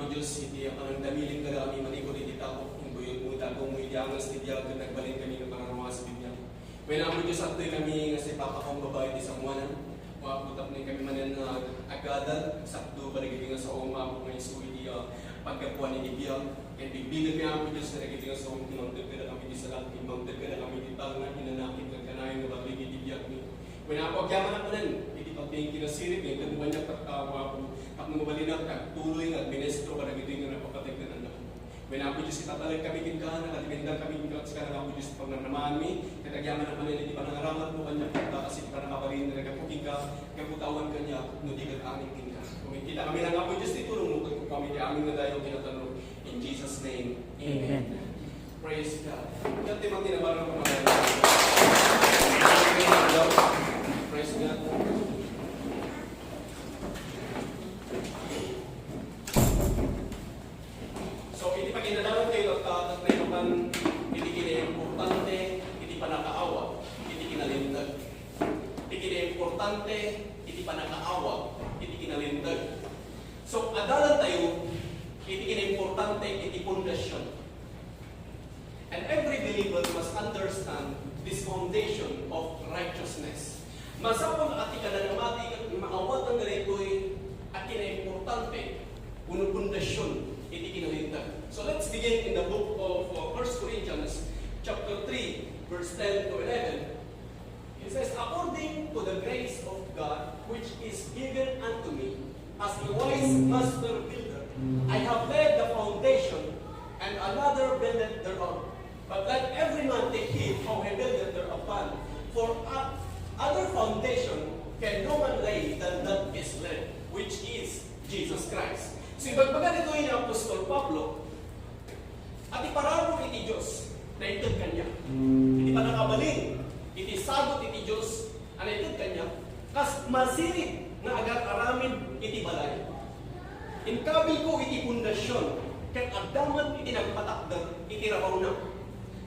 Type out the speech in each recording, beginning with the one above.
po Diyos, iti ang damilin ka kami manikot iti tako, yung tako mo iti angas iti agad nagbalin kami ng mga sa Biblia. Wala po Diyos at kami nga si Papa kong babae iti samuanan, makaputap na kami manan na agadan, sakto barigiti nga sa oma po nga isu iti pagkapuan iti biyang, kaya bigbigan kaya po Diyos na nagiti nga sa oma, timangtag ka na kami di salat, timangtag ka na kami di tangan, inanakit ka kanayon na barigiti iti biyang ni. Wala po agyaman ako nan, iti pagtingin kinasirip, yung tanuban niya katawa po, tapos mabalinaw ka, tuloy nga, ministro ka nagiti nga napapatag ka na. Wala po Diyos itatalag kami kinka, nakatibindang kami kinka, sa kanang po Diyos pagnanamaan mi, katagyaman na kanila, di pa nangaramat mo kanya kinka, kasi pa nakaparin na nagkapukinka, kaputawan kanya, no di ka aming kinka. Kung kita kami lang po Diyos, itulong mo kung kami di aming na dayo kinatanong. In Jesus' name, Amen. Praise God. Dati mga tinabarang ko mga praise God. So, hindi pa kinalaman kayo at naman hindi kina-importante, hindi pa nakaawa, hindi kinalindag. Hindi kina-importante, hindi pa nakaawa, hindi kinalindag. So, adalan tayo, hindi kina-importante, hindi pundasyon. And every believer must understand this foundation of righteousness. Masapon at ikananamati at maawat ang ganito'y at kina-importante, unang pundasyon, hindi kinalindag. So let's begin in the book of 1 Corinthians chapter 3, verse 10 to 11. It says, according to the grace of God, which is given unto me, as a wise master builder, I have laid the foundation, and another builded thereon. But let every man take heed how he buildeth thereupon. For other foundation can no man lay than that is laid, which is Jesus Christ. So ibagbagan ito yung Apostol Pablo, at ipararo iti Diyos na itod kanya. Hindi pa nakabalin, iti sagot iti Diyos na itod kanya, kas masirip na agar aramin iti balay. Inkabil ko iti pundasyon, kaya adaman iti nagpatakdar, iti rabaw na.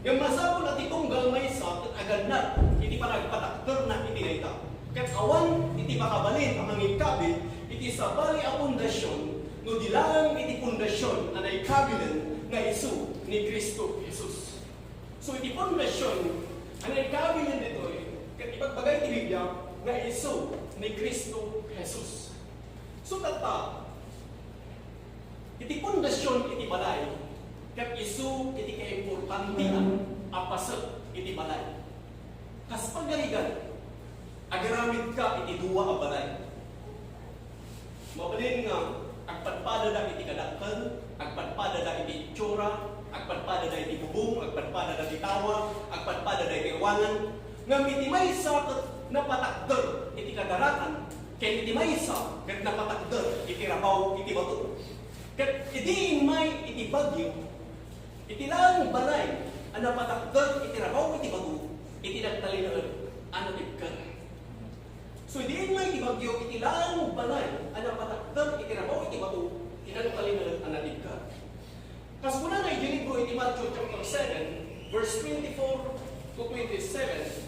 Yung masapon at itong galmay sa at agad na, iti pa nagpatakdar na iti naita. Kaya awan iti makabalin ang mangikabil, iti sabali ang pundasyon, no dilang iti pundasyon na naikabilan nga isu ni Kristo Jesus. So iti pundasyon na naikabilan dito kat ipagbagay ti Biblia nga isu ni Kristo Jesus. So tata, iti pundasyon iti balay, kat isu iti kaimportantian apasat iti balay. Kas pagaligan, agaramid ka iti duwa a balay. Mabalin nga, agpadpada na iti kadakkel, agpadpada na iti itsura, agpadpada na iti bubong, agpadpada na iti tawa, agpadpada na iti iwangan, nga iti maysa kat napatakder iti kadaratan, ken iti maysa kat napatakder iti rabaw iti bato. Kat iti may iti bagyo, iti lang balay, ang napatakder iti rabaw iti bato, iti nagtalinaan, ano ibkan. So iti may iti bagyo, iti lang balay, ang napatakder iti rabaw iti bato, iti nagtalinaan, ano ibkan. Kas muna na idinig ko iti Matthew chapter 7, verse 24 to 27,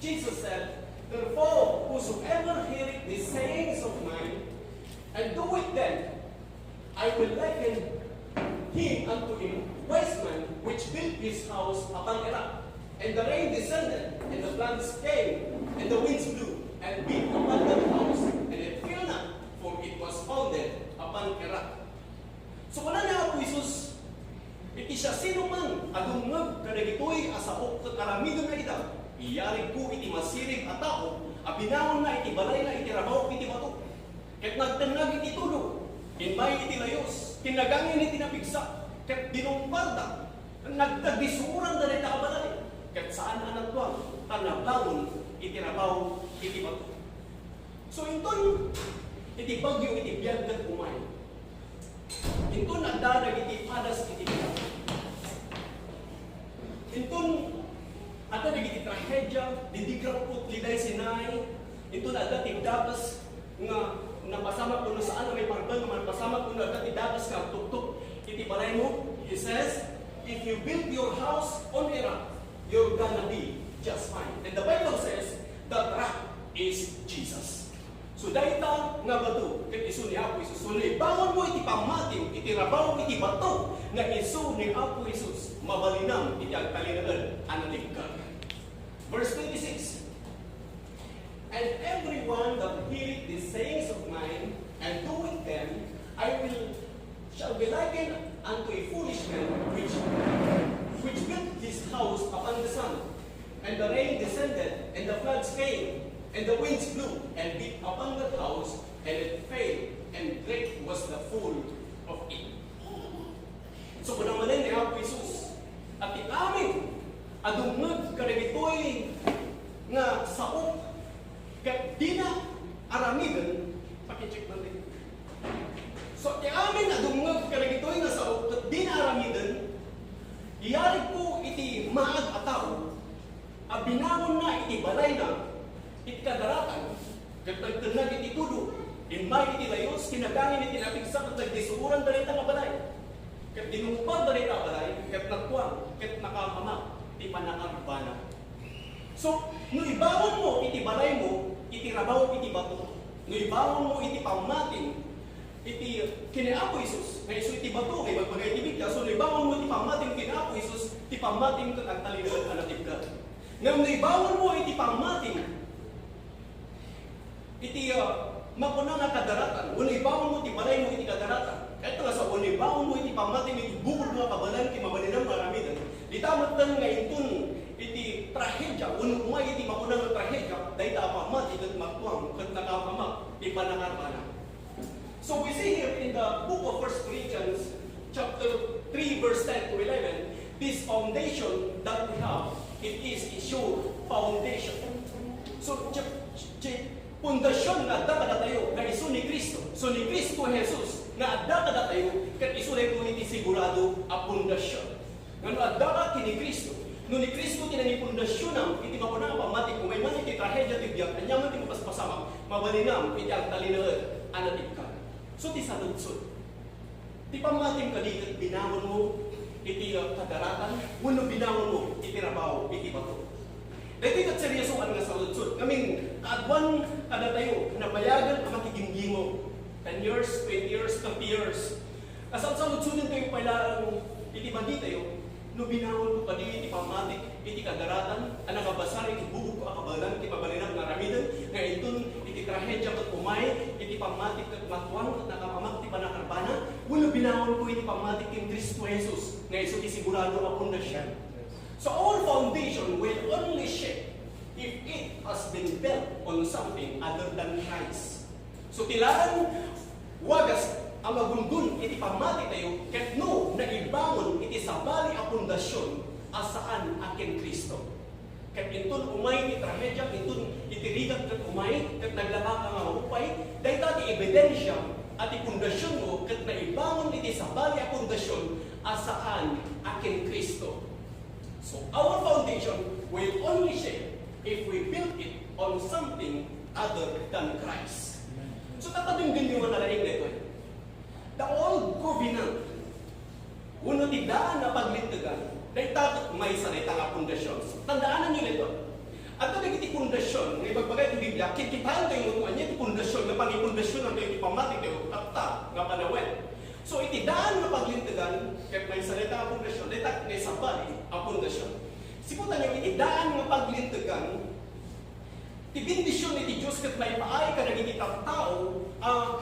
Jesus said, therefore, whosoever heareth these sayings of mine, and do it then, I will liken him unto a wise man which built his house upon a rock. And the rain descended, and the floods came, and the winds blew, and beat upon that house, and it fell not, for it was founded upon a rock. So wala na ako Isus, iti siya sino man, adungag kadagitoy asapok kat aramidon na ita, iyarig ko iti masirib at tao, abinawon na iti balay na iti rabaw iti bato. Ket nagtanag iti tulog, kinmay iti layos, kinagangin iti napigsa, ket dinumparda, nagtagdisuran na iti kabalay, ket saan anak tuwang, tanabawon iti rabaw iti bato. So inton, iti bagyo iti biyag kat umay. Inton nagdadag iti padas iti biyag. Inton ada nagiti trahedya, didigrang po liday sinay, inton ada tigdagas nga napasama ko saan na may parbal, napasama ko na ada tigdagas nga tuktok iti balay mo. He says, if you build your house on a rock, you're gonna be just fine. And the Bible says that rock is Jesus. So dayta nga bato ket isu ni Apo Isus. So bangon mo iti pamatim, iti rabaw iti bato nga isu ni Apo Isus. Mabalinam iti agtalinaan analigkar. Verse 26. And everyone that heareth these sayings of mine and doeth them, shall be likened unto a foolish man which built his house upon the sun. And the rain descended, and the floods came, and the winds blew and beat upon that house, and it fell, and great was the fall of it. So kung naman ni Apo Isus, at amin, adungag kadagitoy nga saok, kat di na aramidan, pakicheck man din. So amin, adungag kadagitoy nga saok, kat di na aramidan, iyarig ko iti maag ataw, abinangon na iti balay na, iti kadaratan, kat nagtanag iti tudo, imay iti layos, kinagangin iti napigsak at nagdisuuran darita nga balay. Kat dinumpag darita balay, kat nagkuang, kat nakamamak, iti panakarbana. So, no ibawon mo iti balay mo, iti rabaw iti bato. No ibawon mo iti pamatin, iti kinapo Isus, nga isu iti bato, kay magbagay iti bigla. So, no ibawon mo iti pamatin kinapo Isus, iti pamatin kat ang talinaan anatib ka. Ngayon, no ibawon mo iti pamatin, iti mapunang nga kadaratan. Wala ibawon mo iti balay mo iti kadaratan. Ito nga sa wala ibawon mo iti pamatin, iti bukod mga kabalan, iti mabalinang maramidan. Di tamatan nga itun iti trahedya, unong umay iti mapunang nga trahedya, dahil tapamat, iti magtuang, kat nakapamak, iti panakarbana. So we see here in the book of 1 Corinthians, chapter 3, verse 10 to 11, this foundation that we have, it is a sure foundation. So, pundasyon nga adda kada tayo nga isu ni Kristo. So ni Kristo Jesus nga adda kada tayo ket isu ray iti sigurado a pundasyon. Ngano adda ka kini Kristo. No ni Kristo tinani pundasyon nam iti mapunang pamati kung may man iti trahedya ti biag anya man ti mapaspasama mabalinam iti ang talinaan anatib ka. So ti saludsod. Ti pamatim kadiket binangon mo iti kadaratan, wenno binangon mo iti rabaw iti bato. Dahil kat seryosoan nga sa lutsod. Kaming kaadwan kada tayo na bayagan ang makiginggimo. 10 years, 20 years, 30 years. Kasal sa lutsodin tayo pala iti bandi tayo. No binawon ko kadi iti pamatik, iti kadaratan, ang nakabasar, iti bubog ko akabalan, iti mabalinang naramidan, nga itun iti trahedya kat umay, iti pamatik kat matuan, kat nakapamak, iti panakarbana. Wala binawon ko iti pamatik in Kristo Jesus, nga iso iti sigurado ang pundasyon. So our foundation will only shake if it has been built on something other than Christ. So tilaan wagas ang magundun iti pamati tayo ket no naibangon iti sabali a pundasyon asaan akin Kristo. Ket intun umay iti trahedya, intun iti rigat ket umay ket naglaba ka nga upay, dayta ti ebidensya at iti pundasyon mo ket naibangon iti sabali a pundasyon asaan akin Kristo. So our foundation will only shake if we build it on something other than Christ. So tatabing din yung nalaing na ito. The old covenant, uno tidaan na paglintigan, dahil tatot may sanay tanga pundasyon. So, tandaanan nyo nito. At ito nagiti pundasyon, may pagbagay ito Biblia, kikitaan tayo mutuan niya iti pundasyon, na pangipundasyon ng ito ipamatik ito, tapta, nga panawin. So iti daan nga paglintigan, kaya may salita ang pundasyon, dahil may sabali ang pundasyon. Siputan niyo, iti daan nga paglintigan, ti bendisyon iti Diyos kat may paay ka nagiti tao,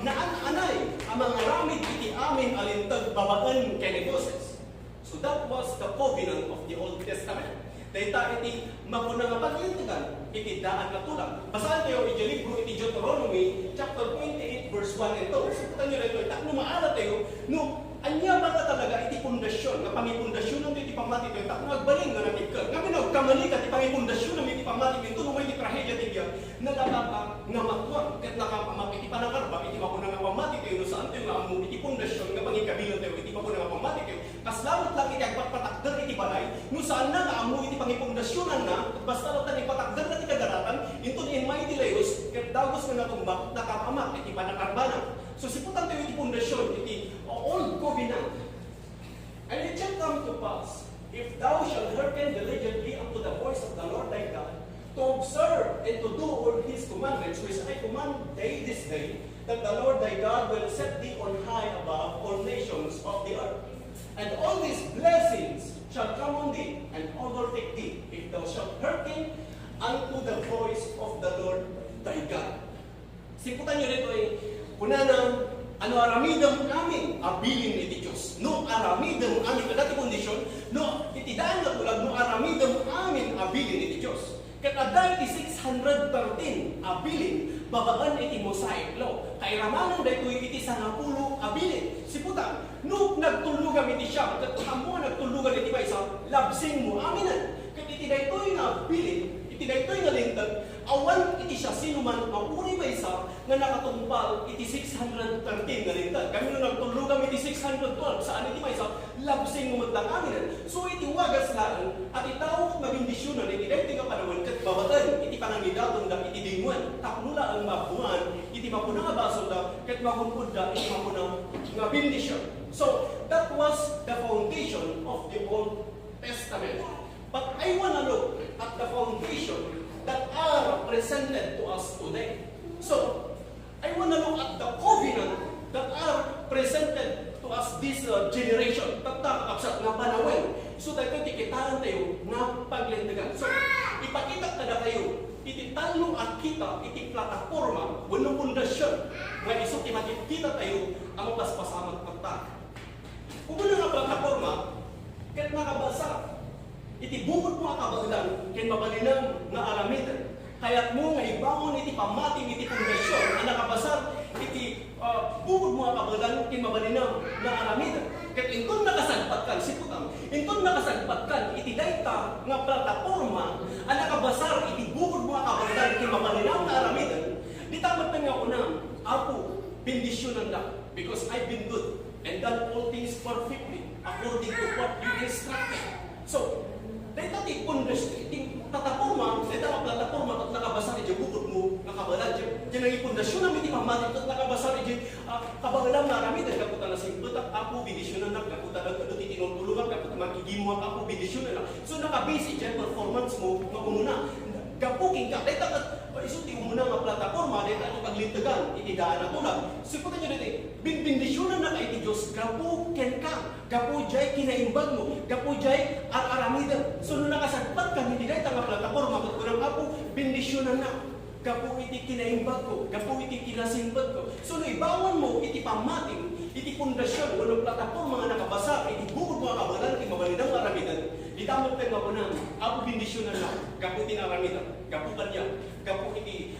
naan-anay, ang mga ramid iti amin alintag babaan kay negoses. So that was the covenant of the Old Testament. Dahil iti mapunang nga paglintigan, iti daan na tulang. Basahan tayo iti libro iti Deuteronomy, chapter 28, verse 1 and 2. Siputan niyo rito, no maala tayo, no, anya ba na talaga iti pundasyon, nga pangipundasyon ng iti pamati tayo, tak nagbaling nga natin ka. Nga pinagkamali ka, iti pangipundasyon ng iti pamati tayo, no may iti trahedya tayo, na nakaka nga matuwag, kat nakapamak iti panakarba, iti mapunang nga pamati tayo, no saan tayo nga amun iti pundasyon, nga pangikabilan tayo, iti mapunang nga pamati tayo, kaslawat lang iti agpatpatakder iti balay, no saan na nga amun iti pangipundasyonan na, basta lang tayo ipatakder na iti kadaratan, ito in may iti layos, kat dagos nga natumbak, nakapamak iti panakarbana. So siputan tayo iti pundasyon, iti old covenant. And it shall come to pass, if thou shalt hearken diligently unto the voice of the Lord thy God, to observe and to do all His commandments, which I command thee this day, that the Lord thy God will set thee on high above all nations of the earth. And all these blessings shall come on thee, and overtake thee, if thou shalt hearken unto the voice of the Lord thy God. Siputan nyo dito kunana, ano aramidam amin, abilin iti Diyos. No aramidam amin, kadati kondisyon, no itidaan na tulag, no aramidam amin, abilin iti Diyos. Kataday iti 613 abilin, babaan iti mosaic law. Kay ramanan dahito iti 10 abilin. Siputan, no nagtulugan iti siya, katamo nagtulugan iti baysa, labsing mo aminan. Kat iti dahito nga abilin, iti dahito nga lintag, awan iti siya sino man mapuri ba isa nga nakatumpal iti 613 nga lintag. Kami nung nagtulugan iti 612 saan iti may isa labsing umutang amin. So iti wagas lang at itaw mabindisyonan iti dahito nga panahon kat babatan iti panangidatong da iti dinguan takmula ang mabuhan iti mapuna nga baso da kat mahumpod da iti mapuna nga bindisyon. So that was the foundation of the Old Testament. But I wanna look at the foundation that are presented to us today. So, I want to look at the covenant that are presented to us this generation. Tatakapsat nga panawin. So, dahil tikitaan tayo nga paglintigan. So, ipakita kada kayo, iti talong at kita, iti plataforma, walang pundasyon. Nga isot, imakikita tayo ang paspasamat pagtak. Kung wala nga plataforma, kahit nakabasa, iti bukod mo kabalan, ken mabalinang nga aramidan. Kaya't mo nga ibangon iti pamating iti pundasyon, ang nakabasar, iti bukod mo kabalan, ken mabalinang nga aramidan. Ket inton nakasagpat kan, siputam, inton nakasagpat kan, iti dayta nga plataforma, ang nakabasar, iti bukod mo kabalan, ken mabalinang nga aramidan. Di tamat na nga unang, Apo, bendisyonan na, because I've been good, and done all things perfectly, according to what you instructed. So, dahil tati pundasyon, iting tataporma, dahil tama plataforma, at nakabasar iti bukod mo, nakabalan dyan. Diyan ang ipundasyon namin iti pamatin, at nakabasar iti kabalan na rami, dahil kaputan na simputak, ako, bidisyonan na, kaputan na, ito titinutulungan, kaputan makigimo ako, bidisyonan na. So, nakabase dyan, performance mo, makumuna. Gapuking ka, dahil takat, isuti mo muna nga plataforma, dahil tayo paglintagan, itidaan na tulad. Siputan nyo dito, bindisyonan na kayo iti Diyos, gapuken ka, gapu jay kinaimbag mo, gapu jay aramidan. So, nung nakasagpat ka, hindi dahil nga plataforma, kung kurang apo, bindisyonan na, gapu iti kinaimbag ko, gapu iti kinasimbag ko. So, naibawan mo, iti pamating, iti pundasyon, walang plataforma nga nakabasa, iti bukod mga kabalan, iti mabalidang aramidan. Itamot tayo nga po na, ako bindisyonan na, gapu tinaramidan, gapu kanya, gapu iti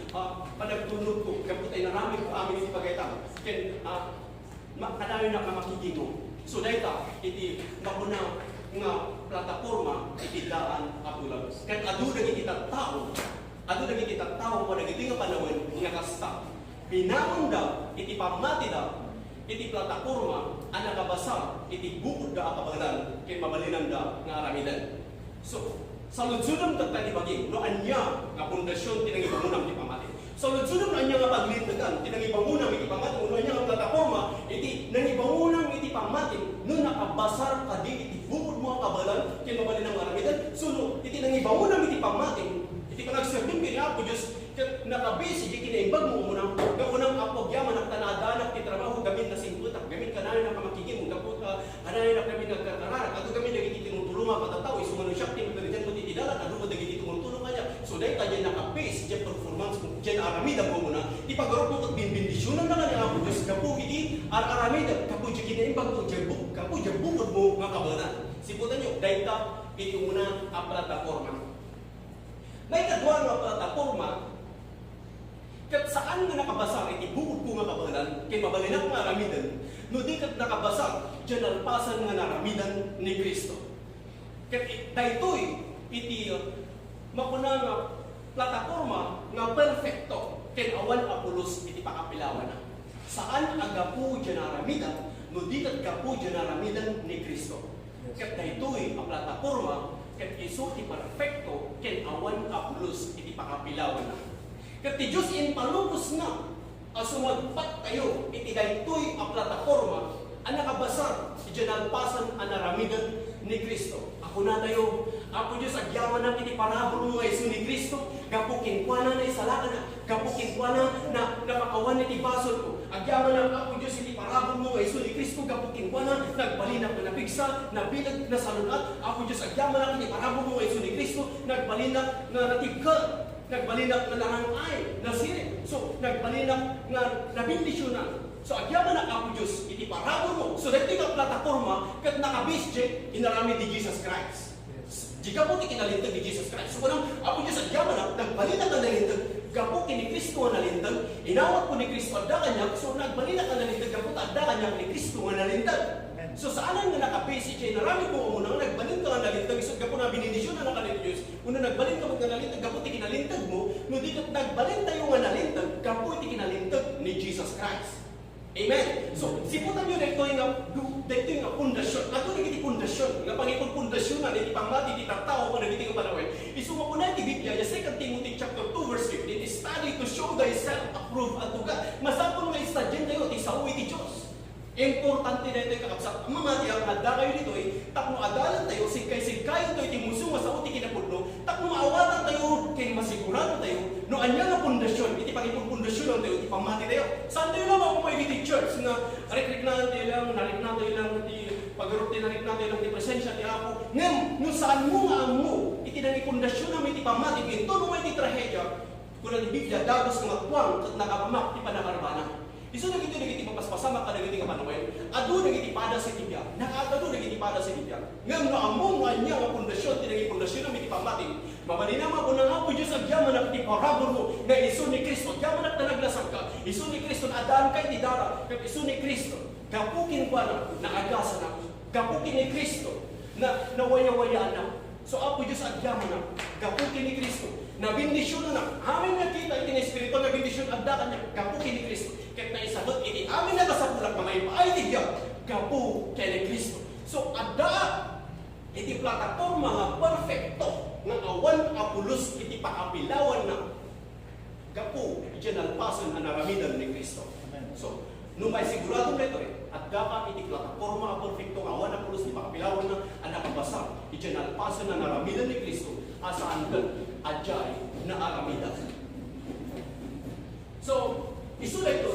panagtunog ko, gapu tayo naramid ko amin iti pagaytang. Ken, kadami na ka makikito. So, dahil iti makuna nga plataforma, iti daan ako lang. Ken, adu naging kita tao, kung naging nga panawin, nga kasta. Pinamon daw, iti pamati daw, iti plataforma, ang nakabasa, iti bukod da akabalan, kaya mabalinan da nga aramidan. So, sa ludsudam tatani baging, no anya nga pundasyon, tinangibangunang iti pamati. Sa ludsudam anya nga paglintagan, tinangibangunang iti pamati, no anya nga plataforma, iti nangibangunang iti pamati, no nakabasar kadi iti bukod mo akabalan, kaya mabalinan nga aramidan. So, no, iti nangibangunang iti pamati, iti panagsirbing kaya ako Diyos, nakabisi, di kinaimbag mo muna, gaunang apog yaman at tanadanak ti trabaho, gamin na simputak, gamin kanayan na kamakigin mo, kanayan na kami nagkakararak, ato gamin naging tinutulungan patataw, isumano siya, tinutulungan mo titidalat, ano mo naging tumutulong kanya. So dahil tayo nakabisi, dyan performance mo, dyan aramida mo muna, ipagaroon mo at binbindisyonan na kanya ako Diyos, kapu iti aramida, kapu dyan kinaimbag mo, kapu dyan bukod mo, mga kabalan. Siputan nyo, dahil ta, iti muna ang plataforma. May kadwa nga plataforma, kat saan nga nakabasa, iti bukod ko nga kabalan, kay mabalinak nga aramidan, no di kat nakabasa, dyan alpasan nga naramidan ni Kristo. Kat daytoy, iti mapuna nga plataforma nga perfecto, kay awan apulos iti pakapilawan na. Saan agapu dyan aramidan, no di kat gapu dyan aramidan ni Kristo. Kat daytoy, ang plataforma, kat iso ti perfecto, kay awan apulos iti pakapilawan na. Kat ti Diyos in palubos na, sumagpat tayo, iti daytoy ang plataforma, ang nakabasar, si Janalpasan ang naramidan ni Kristo. Ako na tayo, ako Diyos, agyaman ng iti parabol mo kay ni Kristo, gapukin kuana na isalakan na, gapukin kuana na napakawan iti basol ko. Agyaman na ako Diyos, iti parabol mo nga iso ni Kristo, gapukin kuana, nagbalinak na napigsa, nabilag na salulat. Ako Diyos, agyaman na iti parabol mo nga iso ni Kristo, nagbalinak na natigka, nagbalinak na narangay, nasiri. So, nagbalinak na nabindisyonan. So, agyaman na ako Diyos, iti parabol mo. So, dahil ka plataforma, kat nakabis, inarami di Jesus Christ. Jika po kinalintag ni Jesus Christ. So, kunang ako Diyos, agyaman na, nagbalinak na nalintag, gapo ni Kristo nga nalintag, inawat po ni Kristo adda kanya, so nagbalinak na nalintag, gapo adda kanya ni Kristo nga nalintag. So, saanan nga nakabase, narami po muna, nagbalintag nga nalintag, so gapo na binindisyon na nakalintag Diyos, una nagbalintag nga nalintag, gapo ti kinalintag mo, no di ka nagbalintag yung nga nalintag, gapo ti kinalintag ni Jesus Christ. Amen. So, siputan nyo dito yung pundasyon. Ato na iti pundasyon. Nga pangipon pundasyon na iti pangmati, iti tao, kung nagiti ang panawin. Isuma po na iti Biblia, yung 2 Timothy chapter 2 verse 15, study to show thyself approved unto God. Masapon nga istadyan tayo, iti sao iti Diyos. Importante na ito yung kakapsat. Ang mamati ang adda kayo dito takno adalan tayo, sigkay-sigkayon tayo, iti muso, masao, iti kinapudno, takno maawatan tayo, kaya masigurado tayo, no anya nga pundasyon, iti pangipon pundasyon tayo, iti pamati tayo. Saan tayo lang ako may iti church, na narik na tayo lang, iti pag-group tayo, narik na tayo lang, iti presensya tayo ako. Ngayon, no saan mo nga ang mo, iti nang pundasyon namin, iti pamati, ito no may iti trahedya, kung ang Biblia, dagos nga magpuang, at nakapamak, iti panakarabana. Iso nagiti papaspasama ka nagiti nga panuwen. Adu nagiti pada sa Biblia. Nakakadu nagiti pada sa Biblia. Ngam no among anya nga pundasyon tinangi pundasyon ng iti pamatin. Mabalina mo na apo Dios agyaman na iti parabol mo nga iso ni Kristo. Agyaman na tanaglasag ka. Iso ni Kristo na adaan kay ti dara. Ket iso ni Kristo. Gapukin kwa na agasa na. Gapukin ni Kristo na nawaya-wayaan na. So apo Dios agyaman na. Gapukin ni Kristo. Na bendisyon na. Amin nakita iti ni Espiritu na bendisyon adda kanya. Gapukin ni Kristo. Ket na isabot iti amin na kasapulak na may paay ti Dios. Gapu kay ni Kristo. So adda iti plataforma nga perfecto nga awan apulos iti pakapilawan na. Gapu iti nalpasan ang naramidan ni Kristo. So numay sigurado nito at dapat iti plataforma nga perfecto nga awan apulos iti pakapilawan na ang nakabasa iti nalpasan ang naramidan ni Kristo asaan ka adjay na aramidan. So isulay ito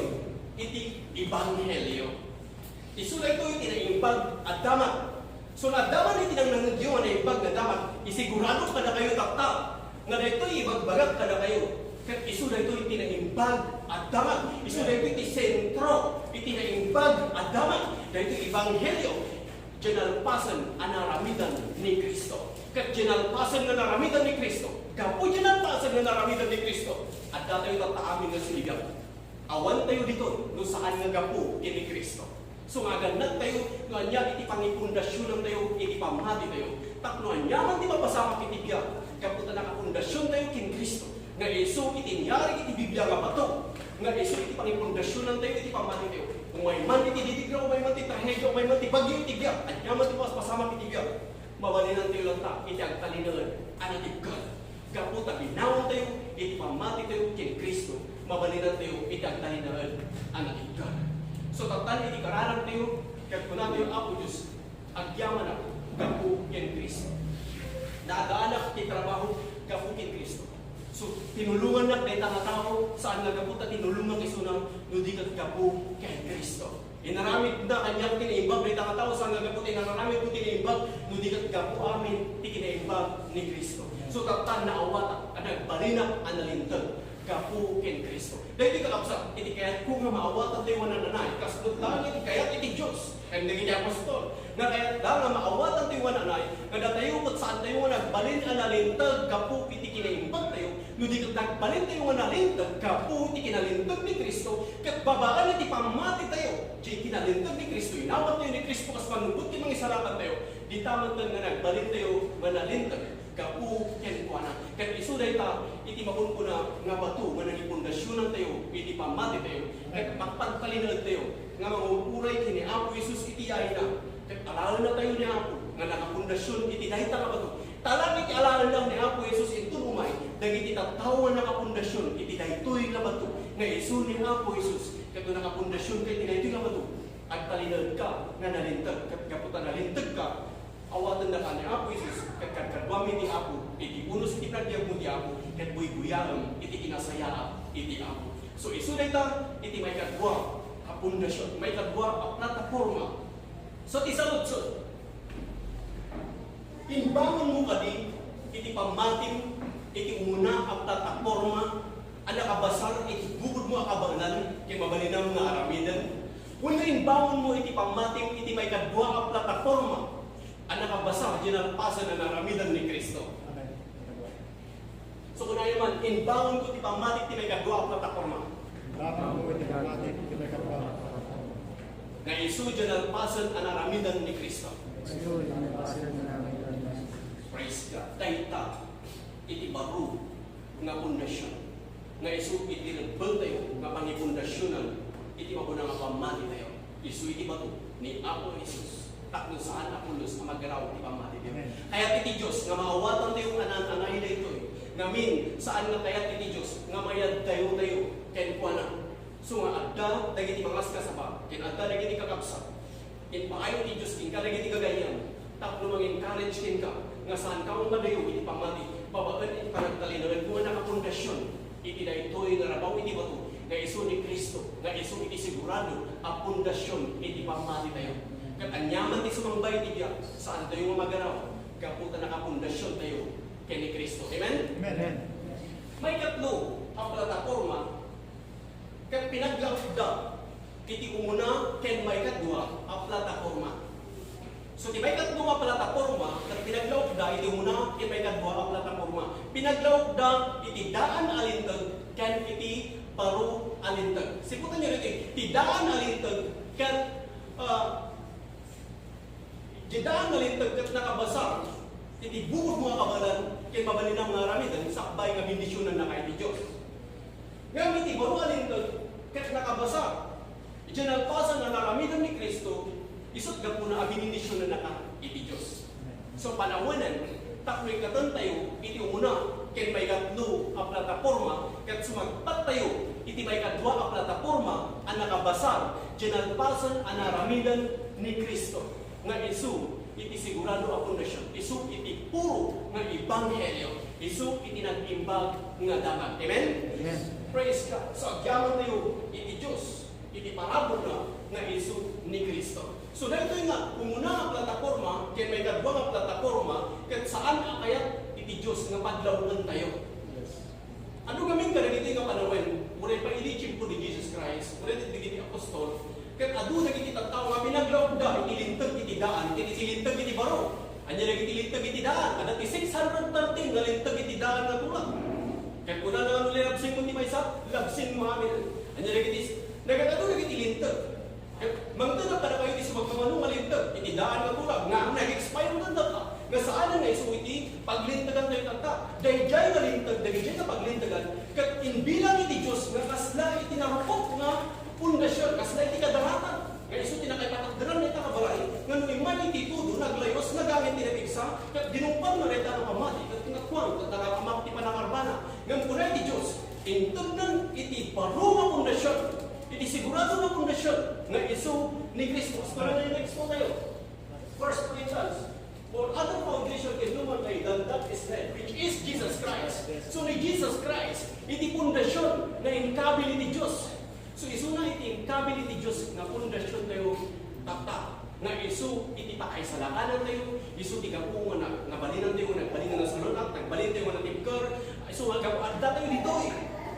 iti Ebanghelyo. Isulay ito iti naimbag at damat. So nadaman iti nang nangyong na imbag na damat, isigurado ka na kayo takta. Nga na ito ibagbagat ka na kayo. Kaya isulay ito iti naimbag at damat. Isulay ito iti sentro, iti naimbag at damat. Dahil ito Ebanghelyo, dinalpasan ang naramidan ni Kristo. Kaya dinalpasan na naramidan ni Kristo. Kapo dinalpasan na naramidan ni Kristo. At datayo tataamin ng siligang. Awan tayo dito, no saan nga gapo kini Kristo. So nga ganat tayo, no anya iti pangipundasyon tayo, iti pamati tayo. Takno anya man di mapasama kiti biya, kaputa nakapundasyon tayo kin Kristo. Nga iso iti niyari iti Biblia nga bato. Nga iso iti pangipundasyon tayo, iti pamati tayo. Kung may man iti didigla, kung may man iti trahedya, kung may man iti bagyo iti biya, anya man di mapasama kiti biya. Mawalinan tayo lang ta, iti ang talinagan, anatib God. Kaputa binawan tayo, iti pamati tayo kin Kristo. Mabalinan tayo, itagtahin na rin ang natigkan. So, tatan iti karanan tayo, kaya kung natin yung Apo Diyos, agyaman ako, gapu ken Kristo. Naadaanak ti trabaho, gapu ken Kristo. So, tinulungan na kaya nga tao, saan nga gaputa, tinulungan kiso ng nudikat gapu ken Kristo. Inaramid na kanyang tinaimbag, kaya nga tao, saan nga gaputa, inaramid ko tinaimbag, nudikat gapu amin, ti kinaimbag ni Kristo. So, tatan na awata, nagbalinak ang nalintag, gapu ken Kristo. Dahil di kakapsa, iti kaya kung nga maawatan tayo manananay, kasunod lang iti kaya iti Diyos, kaya naging apostol, na kaya lang nga maawatan tayo mananay, kada tayo kung saan tayo nagbalin ang nalintag, gapu iti kinaimbag tayo, no di nagbalin tayo nalintag, gapu iti kinalintag ni Kristo, kat babaan iti pamati tayo, di kinalintag ni Kristo, inawat tayo ni Kristo, kas manubot ti mga isarakan tayo, di tamang nga nagbalin tayo manalintag, gapu ken kuana. Ket isuday ta iti makunpuna nga bato nga nagipundasyonan tayo iti pamati tayo. Ket makpagpalinod tayo nga mangupuray kini Apo Hesus iti ay na. Ket alalan na tayo ni Apo nga nakapundasyon iti dayta nga bato. Talang iti alalan lang ni Apo Hesus ito umay dagiti tattao nga nakapundasyon iti daytoy nga bato nga isu ni Apo Hesus ket nakapundasyon ket iti daytoy nga bato. At talinod ka nga nalintag ket kaputa nalintag ka awatan na kanya Apo Isus, kadwami ti Apo, iti unos iti pragyag mo ti Apo, kat buy-buyang iti kinasaya iti Apo. So isu dayta iti may kadwa a pundasyon, may kadwa a plataforma. So ti saludsod, inbangon mo kadi iti pamatim iti umuna a plataforma ana kabasar iti bugod mo a kabanan kay mabalinam nga aramidan. Kung inbangon mo iti pamatim iti may kadwa a plataforma ana kabasar ginalpasan na naramidan ni Kristo. So kung ano man, inbangon ko iti pamatim iti may kadwa a plataforma. Na isu ginalpasan na naramidan ni Kristo. Praise God. Dayta iti baro nga pundasyon. Nga isu iti rebel tayo nga pangipundasyonan iti mabuna nga pamati tayo. Isu iti bato ni Apo Isus. Takno saan Apolos nga maggaraw iti pamati tayo. Kaya iti Diyos nga maawatan tayo anan-anay na ito. Ngamin saan nga kayat iti Diyos nga mayad tayo ken kuana. So nga adda dagiti mangas kasaba, ken adda dagiti kakabsat. Ken paayo ti Diyos ken dagiti gagayan. Tapno mang-encourage ken ka nga saan ka ang madayo iti pamati. Babaan iti panagtalinagan kung nakapundasyon iti daytoy nga rabaw iti bato nga isu ni Kristo, nga isu iti sigurado a pundasyon iti pamati tayo. Kat anyaman ti sumangbay ti biyak saan tayo nga magaraw kaputa nakapundasyon tayo ken ni Kristo. Amen? Amen. May katlo ang plataforma kat pinaglaugda iti umuna ken may kadwa ang plataforma. So ti may kadwa ang plataforma kat pinaglaugda iti umuna ken may kadwa ang plataforma. Pinaglaugda iti daan alintag ken iti baro alintag. Siputan niyo iti ti daan alintag ken di daan alintag ket nakabasar iti bugod mga kabalan ken mabalinang nga ramidan sakbay nga bendisyonan na kay ti Dios. Ngam iti baro alintag ket nakabasa itinalpasan na naramidan ni Kristo isut gapuna a bendisyonan na ka iti Dios. So panawanan taknoy katan tayo iti umuna ken may katlo a plataforma ket sumagpat tayo iti may kadwa a plataforma a nakabasar tinalpasan a naramidan ni Kristo nga isu iti sigurado a pundasyon, isu iti puro nga ebanghelyo, isu iti nag-imbag nga dagat. Amen? Amen. Praise God. So agyaman tayo iti Diyos, iti parabola nga isu ni Kristo. So dahito nga, umuna ang plataforma, kaya may kadwa ang plataforma, kat saan ang kayat iti Diyos nga padlawnan tayo. Ano gamin ka nagiti nga panawin? Muna pa ilichip po ni Jesus Christ, muna iti apostol, kat adu nagiti tagtao nga pinaglawda, ilintag iti daan, iti silintag iti baro. Anya nagiti lintag iti daan, kada ti 613 nga lintag iti daan nga tulang. Kaya kuna na ano labsin mo ti maysa, labsin mo amin. Anya nagiti, adu nagiti lintag. Mangtana para kayo ti sumagkamano nga lintag, iti daan nga tulang, nga ang nag-expire mo ng data. Nga saan nga isu iti paglintagan tayo tagta. Dayjay nga lintag, dayjay nga paglintagan, kat inbilang iti Diyos nga kasla iti narupok nga pundasyon, kasla iti kadaratan. Nga iso tinakaipatakdaran na itakabalay, nga nung iman iti tudo, naglayos, nagamit tinapigsa, kat ginumpang na reta ng pamati, kat tinatwang, kat nakapamak ti panangarbana. Nga muna iti Diyos, intagnan iti paruma pundasyon, iti sigurado na pundasyon, nga iso ni Kristo. Para na yung next po tayo. 1 Corinthians, for other foundation can no man lay than that is laid, which is Jesus Christ. So ni Jesus Christ, iti pundasyon na inkabil iti Diyos. So isu na iti inkabil iti Diyos nga pundasyon tayo takta. Nga isu iti pakaisalakanan tayo, isu ti gapungan na balinan tayo, nagbalinan na salunak, nagbalin tayo na tipker, isu adda tayo dito eh.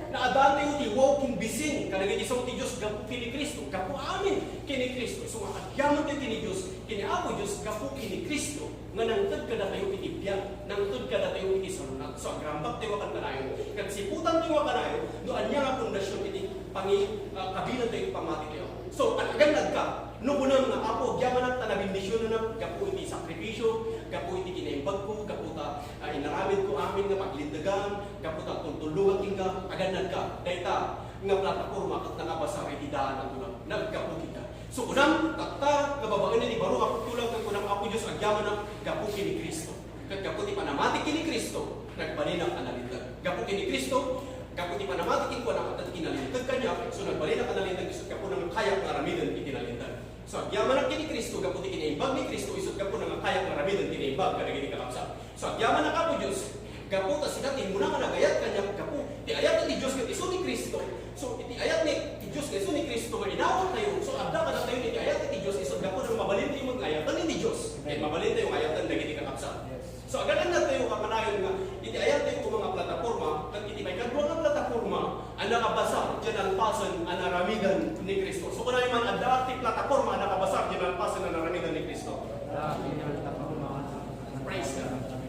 Naadaan tayo ti walking bisin, kanagit isaw ti Diyos, gapu kini Kristo, gapu amin kini Kristo. So agyaman tayo kini Diyos, kini Apo Diyos, gapu kini Kristo, nga nangtad kada tayo iti biyang, nangtad kada tayo iti salunak. So agrambak tayo akan kanayo, kat siputan tayo kanayo, doon niya nga pundasyon iti kabilan tayo pamati tayo. So agandad ka, nubunang nga Apo, agyaman at tanabindisyon na gapu iti sakripisyo, gapu iti kinaimbag ko, gapu ta inaramid ko amin nga paglindagan, gapu ta tultulungan tingga, agandad ka, dayta nga plataforma at nakabasa iti daan ang tulang, naggapu kita. So unang takta, nababagan ni baro ako tulang kag unang Apo Diyos agyaman na gapu kini Kristo. Kat gapu ti panamati kini Kristo, nagbalinang analindag. Gapu kini Kristo, gapu ti panamati kin ko na at kinalintag kanya, so nagbalinang analindag isut gapu nang kayak nga ramidan iti nalintag. So agyaman na kini Kristo, gapu ti kinaimbag ni Kristo isut gapu nang kayak nga ramidan iti bag kadagiti kakabsat. So agyaman na kapo Dios. Gapo ta sila muna nga nagayat kanya gapo. Ti ayat ni Dios ket isu ni Kristo. So iti ayat ni Dios ket isu ni Kristo nga inawat tayo. So adda kada tayo iti ayat ni Dios isu gapo na mabalin tayo mga ayatan ni Dios. Kay mabalin tayo nga ayatan dagiti kakabsat. So agadan na tayo kakanayon nga iti ayat tayo ko mga plataporma ket iti may kadwa nga plataporma ang nakabasa diyan ang pasan ang naramidan ni Kristo. So kunayon man adda ti plataporma ang nakabasa diyan ang pasan ang naramidan ni Kristo. Praise God.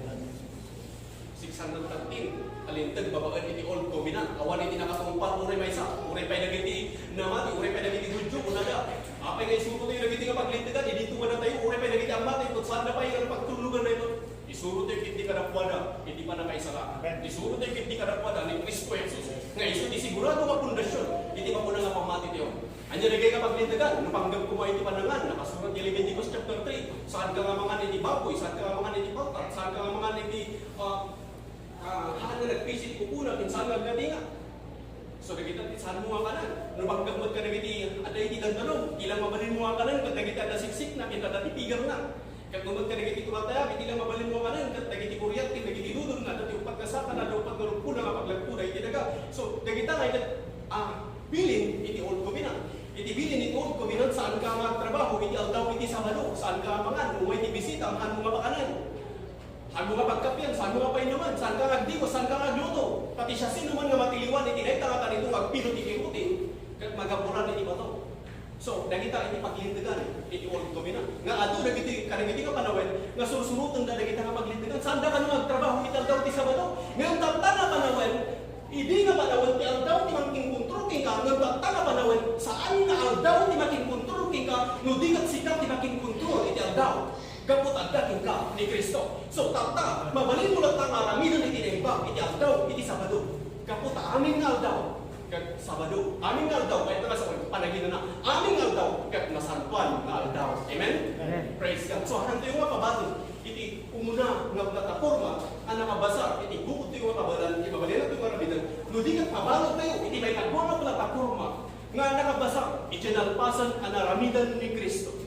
613 alintag babaan iti old covenant awan iti nakatungpal uray maysa uray pay dagiti namati uray pay dagiti Hudyo unaga apay nga isuko tayo dagiti nga paglintigan idito man tayo uray pay dagiti amati kung saan na pay ang pagtulugan na ito isuro tayo kiti kadakwada iti pa na kaisala isuro tayo kiti kadakwada ni Kristo Jesus nga isu di sigurado nga pundasyon iti pa po na nga pamati tayo anya nagay ka paglintigan napanggap ko iti panangan nakasurat ni Leviticus chapter 3 saan ka nga mga iti baboy saan ka nga mga iti pautat saan ka nga mga iti hana nagpisit ko kuna kinsan nga gatinga. So dagita saan mo ang kanan. No paggamot ka dagiti aday iti dandanon, ilang mabalin mo ang kanan ket dagiti ada siksik na kita dati pigar na. Ket gumot ka dagiti tumataya, ilang mabalin mo ang kanan ket dagiti kuryat ket dagiti dudon na dati pagkasaka na daw paggarupo na paglagpuda iti daga. So dagita nga ket bilin iti old covenant. Iti bilin iti old covenant saan ka magtrabaho iti aldaw iti Sabado, saan ka mangan, umay iti bisita, ang mga pakanan. Saan mo nga pagkapian, saan mo nga painuman, saan ka nagdiwas, saan ka nagluto. Pati siya sino man nga matiliwan, iti nekta nga kanito magpilot iti rutin, kat magapuran iti bato. So, nagita iti paglintigan, iti old covenant. Nga ato, nagiti ka panawen, nga surusurutan na nagita nga paglintigan, saan da ka na magtrabaho iti aldaw ti Sabado. Ngayon tapta na panawen, hindi nga panawen ti aldaw ti mangking kuntruking ka, ngayon tapta na panawen, saan na aldaw ti mangking kuntruking ka, nudigat sikap ti mangking kuntur iti aldaw. Gapot agdating ka ni Kristo. So tata, mabalin mo lang ang aramidan iti naimbag, iti aldaw, iti Sabado. Gapot aming aldaw, kat Sabado. Aming aldaw, kahit na sa panagina na. Aming aldaw, kat nasantuan na aldaw. Amen? Amen? Praise God. So hanto yung mga pabato, iti umuna nga plataforma, ang nakabasa, iti bukod yung mga kabalan, iti mabalin natin yung aramidan. Nudi kat pabalot tayo, iti may kadwa nga plataforma, nga nakabasa, iti nalpasan ang aramidan ni Kristo.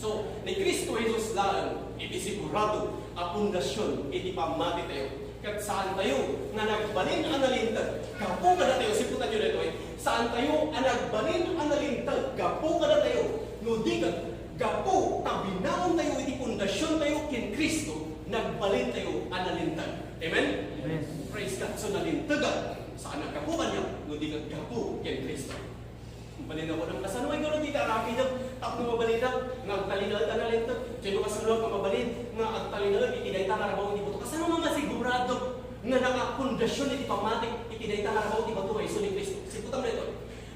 So, ni Kristo Jesus lang, iti sigurado, ang pundasyon, iti pamati tayo. Kat saan tayo, nga nagbalin ang nalintag, gapo ka na tayo, siputan nyo na ito saan tayo, ang nagbalin ang nalintag, gapo ka na tayo, nudigat, gapo, tabinaon tayo, iti pundasyon tayo, kin Kristo, nagbalin tayo ang nalintag. Amen? Amen. Praise God. So, nalintagan, saan ang gapo kanya, nudigat, gapo, kin Kristo. Balin ako ng kasano ay gano'n dito, rapi na, tapos mabalin nga agtalinal ka na lento, dyan kasunod ka mabalin, nga agtalinal, itinayta nga rabaw iti bato. Kasano mga sigurado nga nakapundasyon iti pamatik, itinayta nga rabaw iti bato, ay iso ni Kristo. Siputan na ito.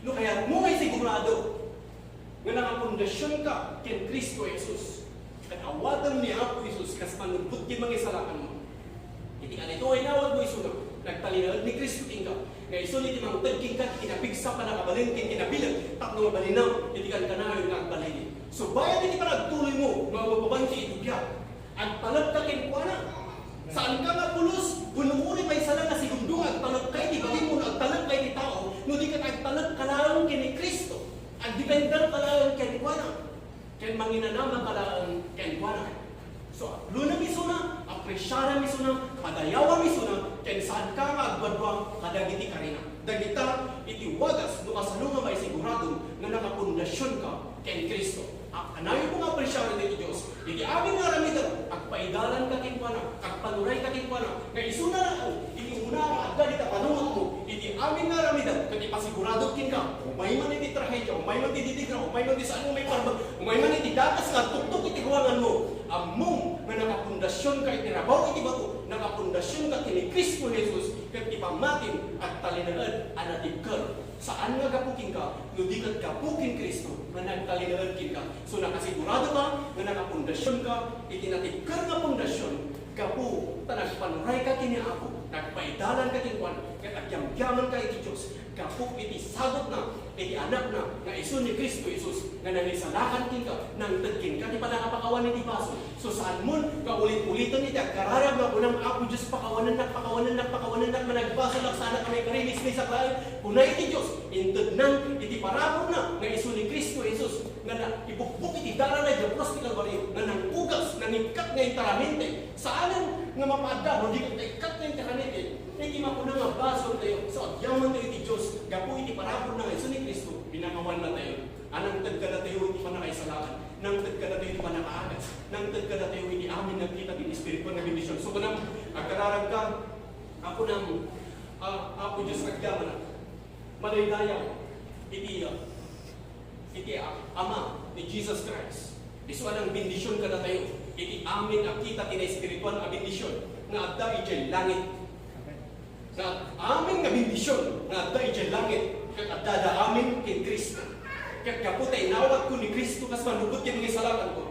No, kaya mo ay sigurado nga nakapundasyon ka kin Kristo Jesus. At awatan ni Apo Jesus, kas manubot kin mga isalakan mo. Iti ka nito ay nawag mo iso na, nagtalinal ni Kristo tingka. Nga isulit imang tagking ka, kinapigsa pa na kabalin, kinabilang, takno mabalinaw, hindi ka kanayon nga agbalin. So bayan hindi pa nagtuloy mo, mga mababanti itugya. Ang talab ka kinkuana. Saan ka nga pulos, bunuuri may sana na sigundong agtalab kay, di bagay mo na agtalab kay ni tao, no di ka agtalab kalaang kini Kristo. Ang dependal kalaang kinkuana. Ken manginanama kalaang kinkuana. So, luna misuna, apresyara misuna, padayawa misuna, ken saan ka nga agbadwang kadagiti karina. Dagita, iti wagas, no kasano nga may sigurado nga nakapundasyon ka ken Kristo. Anayo ko nga apresyara nito Diyos, iti aming nga ramidan, agpaidalan ka kinkwana, agpanuray ka kinkwana, nga isuna na ako, iti una nga agda dita panungot mo, iti aming nga ramidan, kati pasigurado kin ka, may man iti trahedya, may man iti didigra, may man iti saan mo may parbag, may man iti datas nga, tuktok iti guwangan mo, among nga nakapundasyon ka iti rabaw iti bato, nakapundasyon ka kini Kristo Jesus, kat ipamatin at talinaan anadikar. Saan nga gapukin ka, nudikat gapukin Kristo, nga nagtalinaan kin ka. So nakasigurado ka, nga nakapundasyon ka, itinatikar nga pundasyon, gapu, tanagpanuray ka kini Apo, nagpaidalan ka kinkuan, kat agyam-gyaman ka iti Diyos, gapu iti sagot na, iti anak na, nga iso ni Kristo Jesus, nga nangisalakan kin ka, nang tagkin ka, di pa nakapakawan iti baso. So saan mo, kaulit-ulitan iti, kararag na unang Apo Diyos, pakawanan na, managbasa lang sana kami karinis ni saklain, kunay iti Diyos, intod nang, iti parabon na, nga iso ni Kristo Jesus, nga na ibukbuk iti dara na, Diyos, nga nang ugas, nanikat nga interaminte. Saanan nga mapada, no di ka ikat nga interaminte. Hindi mapuna nga baso tayo. So, yaman tayo iti Diyos. Gapo iti parabon na ngayon. So ni Kristo, pinakawan na tayo. Anang tagka na tayo, hindi pa nakaisalaan. Nang tagka na tayo, hindi pa nakaagas. Nang tagka na tayo, hindi amin nagkita din Espiritu na bendisyon. So, kunang agkararag ka, ako nang, ako Diyos nagkaman na. Malaydayaw, iti Ama ni Jesus Christ. Iswa ng bendisyon ka na tayo. Iti amin akita tina espiritual na bendisyon. Nga adda ijay langit. Na amin nga bendisyon. Nga adda ijay langit. Kag adda da amin kin Kristo. Kag kaputay nawat ko ni Kristo. Kas manubot yan ng isalakan ko.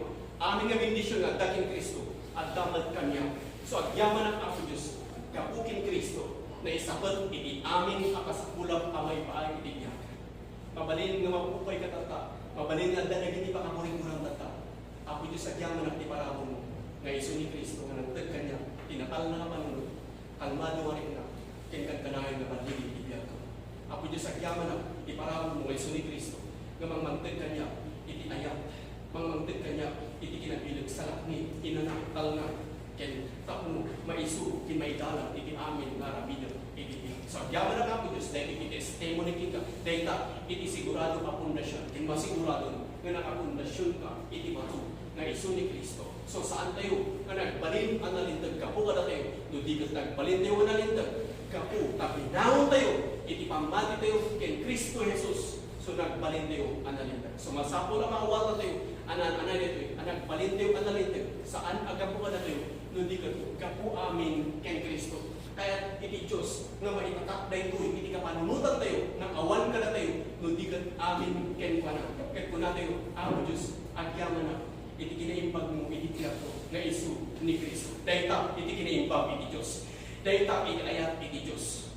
Amin nga bendisyon nga adda kin Kristo. Adda mad kanya. So agyaman ang ako Diyos. Kapukin Kristo. Na isabat iti amin akasakulap amay paay iti niya. Mabalin nga mapupay ka tata. Mabalin nga adda naging ipakamuring-murang tata. Ako Diyos agyaman ang tiparabon mo. Nga iso ni Kristo nga nagtag kanya. Tinatal na nga panunod. Kalmado nga rin na. Kinankanayan nga panligid ibiyag ka. Ako Diyos agyaman ang tiparabon mo nga iso ni Kristo. Nga mangmangtag kanya. Iti ayat. Mangmangtag kanya. Iti kinabilag sa lakni. Inanaktal na. Ken tapno maisu kin maidalan iti amin nga rabida iti so yaman na ako Diyos dahil iti testimony kita dahil iti sigurado ka pundasyon kin masigurado nga nakapundasyon ka iti batu nga isu ni Kristo. So saan tayo nga nagbalin ang nalintag kapo kada tayo no di kat nagbalin tayo ang nalintag kapo tapinawon tayo iti pamati tayo ken Kristo Jesus. So nagbalin tayo ang nalintag. So masapol ang makawala tayo anan-anan ito nagbalin tayo ang nalintag saan agapo kada tayo hindi ka po amin ken Kristo. Kaya iti Diyos nga maitatak na ito, hindi ka panunutan tayo, nang awan ka na tayo, hindi ka amin ken kwa na. Kaya po na tayo, amo Diyos, agyaman na, iti kinaimbag mo, iti tiyatro, na isu ni Kristo. Dahil ta, iti kinaimbag iti Diyos. Dahil ta, iti ayat iti Diyos.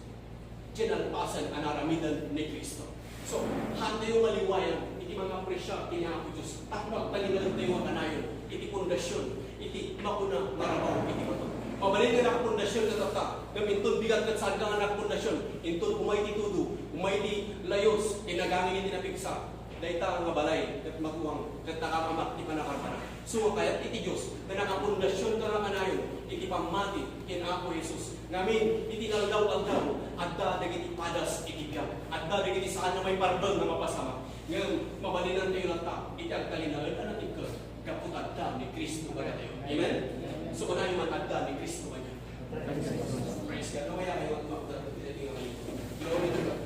Kinalpasan anaramidan ni Kristo. So, han tayo maliwayan, iti mga presya, kina ako Diyos, takmak talingan tayo ang kanayon, iti pundasyon, iti makuna marabaw iti mato. Mabalin nga nakapundasyon na tata. Gamintun bigat kat saan ka nga nakapundasyon. Intun umay ti tudu, umay ti layos, inagangin iti napigsa. Dahita nga balay, kat matuwang, kat nakakamak ti panakarpana. So kaya iti Diyos, na nakapundasyon ka nga kanayon, iti pamati, kin ako Jesus. Ngamin, iti naldaw-aldaw, adda dagiti padas iti biyag. Adda dagiti saan na may pardon na mapasama. Ngayon, mabalinan tayo lang ta, iti agtalinalan na natin ka. Kaput adda ni Kristo ba tayo? Amen? So kung na yung adda ni Kristo ba niya? Praise God. Namaya kayo at magdala. Tinating kayo. Glory to God.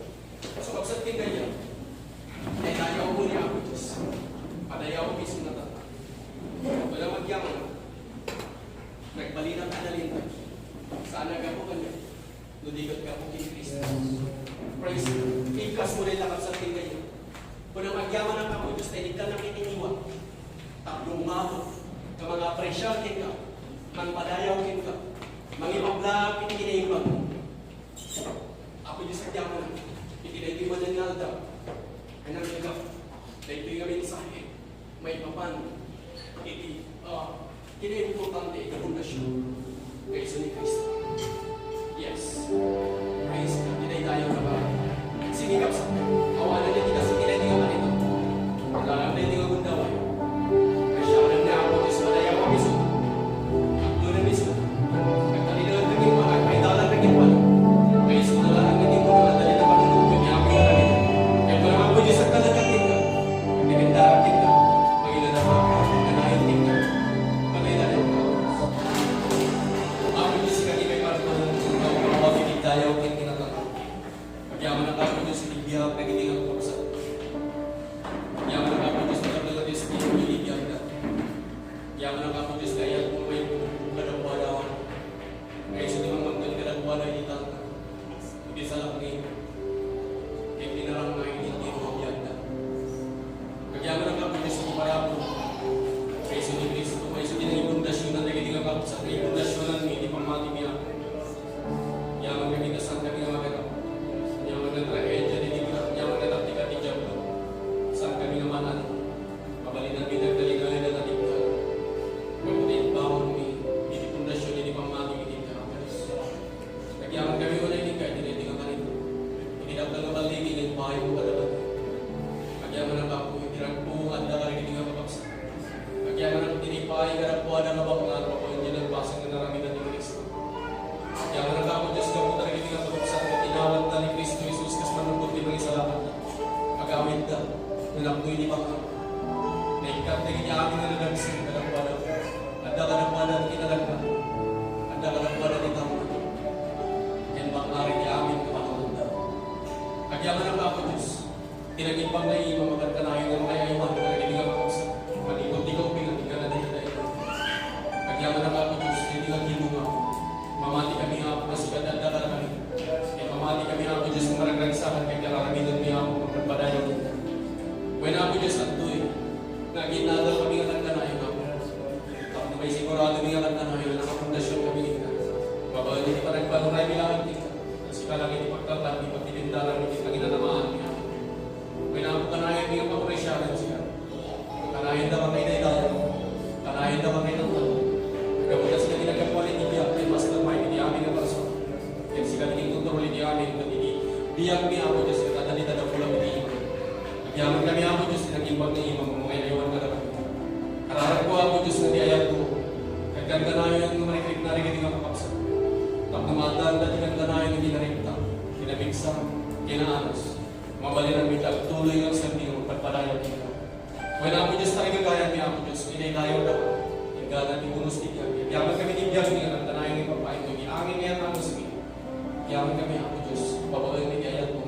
So pagsating ganyan, ay tayo ko ni ako Diyos. Padayaw ko mismo na tata. Wala magyaman. Nagbalinang analintag. Saan nagapo ka niya? Nudigat ka po kay Kristo. Praise God. Ikas mo rin lang ang sating ganyan. Kung ang magyaman ang ako Diyos, tayo ka nang itiniwa. Tatlong mabot, ka mga presyakin ka, mangpadayawin ka, mangipaglaap, itinaimbag mo. Ako yung sadya mo na, itinaimbag ng nalda, ay nagagap, dahil ito'y kami mensahe, may papan, kinaimportante, ikapundasyon, kay Iso ni Kristo. Yes. Praise God. Tinay tayo na ba? Sinigap sa kawalan niya, kasi tinaimbag ka nito. Lalang na hindi ka gundaway. paay ka na po na bakla pa po hindi nagbasang na naramitan ni Kristo. Kaya nga nagkako Diyos ka po talaga hindi nga pagkakasaan ka tinawag na ni Kristo Jesus kas manungkot di mga isalamat na agawin ka na napuy di baka na ikat na ginyakin na nagagsin ka na po na ada ka na po na kinalag na ada ka na po na nitama yan bakla rin ni amin kapanunod. Kaya nga nagkako Diyos tinagipang na iyo magkanahin ng kaya iwan ka na hindi nga makaksa malikot di ka upingan di ka na dahil dahil kaya nga nagkako Diyos hindi nga ginunga mamati kami nga po na siya dadala kami mamati kami nga po Diyos kung maragagsakan kaya karamitan niya ako kung nagpadayon when ako Diyos at do'y na ginadal kami nga nagkanahin ako tapos may sigurado kami nga nagkanahin na nakapundasyon kami nga babawin hindi pa nagpanuray bilangan kita kasi kalangin ipagtatag ipagtitindaran hindi pa ginanamaan niya when ako kanahin nga pakuresyanan siya kanahin daw ang kainay-dayan kanahin daw ang kainay-dayan kamulas na ginagapualin ni Biyak ay mastermind ni amin nga person yan si kaniling kontrol ni amin katini Biyak ni ako Diyos katadalita daw pula ni Ima Yaman kami ako Diyos nagimbag ni Ima mga ilayawan ka na kami kararap ko ako Diyos na diayag ko kaganda na yung marikrik na rin nga kapaksa tap namadaan na tiganda na yung ginarikta kinabigsa, kinaanos mabaliran bitag tuloy ang sabi ng pagpadayan kita when ako Diyos tayo gagaya ni ako Diyos inaydayo daw gana di unos di kami. Yaman kami di biyag niya ang tanayang ipapain ko. Iangin niya ang anos kami. Yaman kami ako Diyos. Babagoy ni Gayat mo.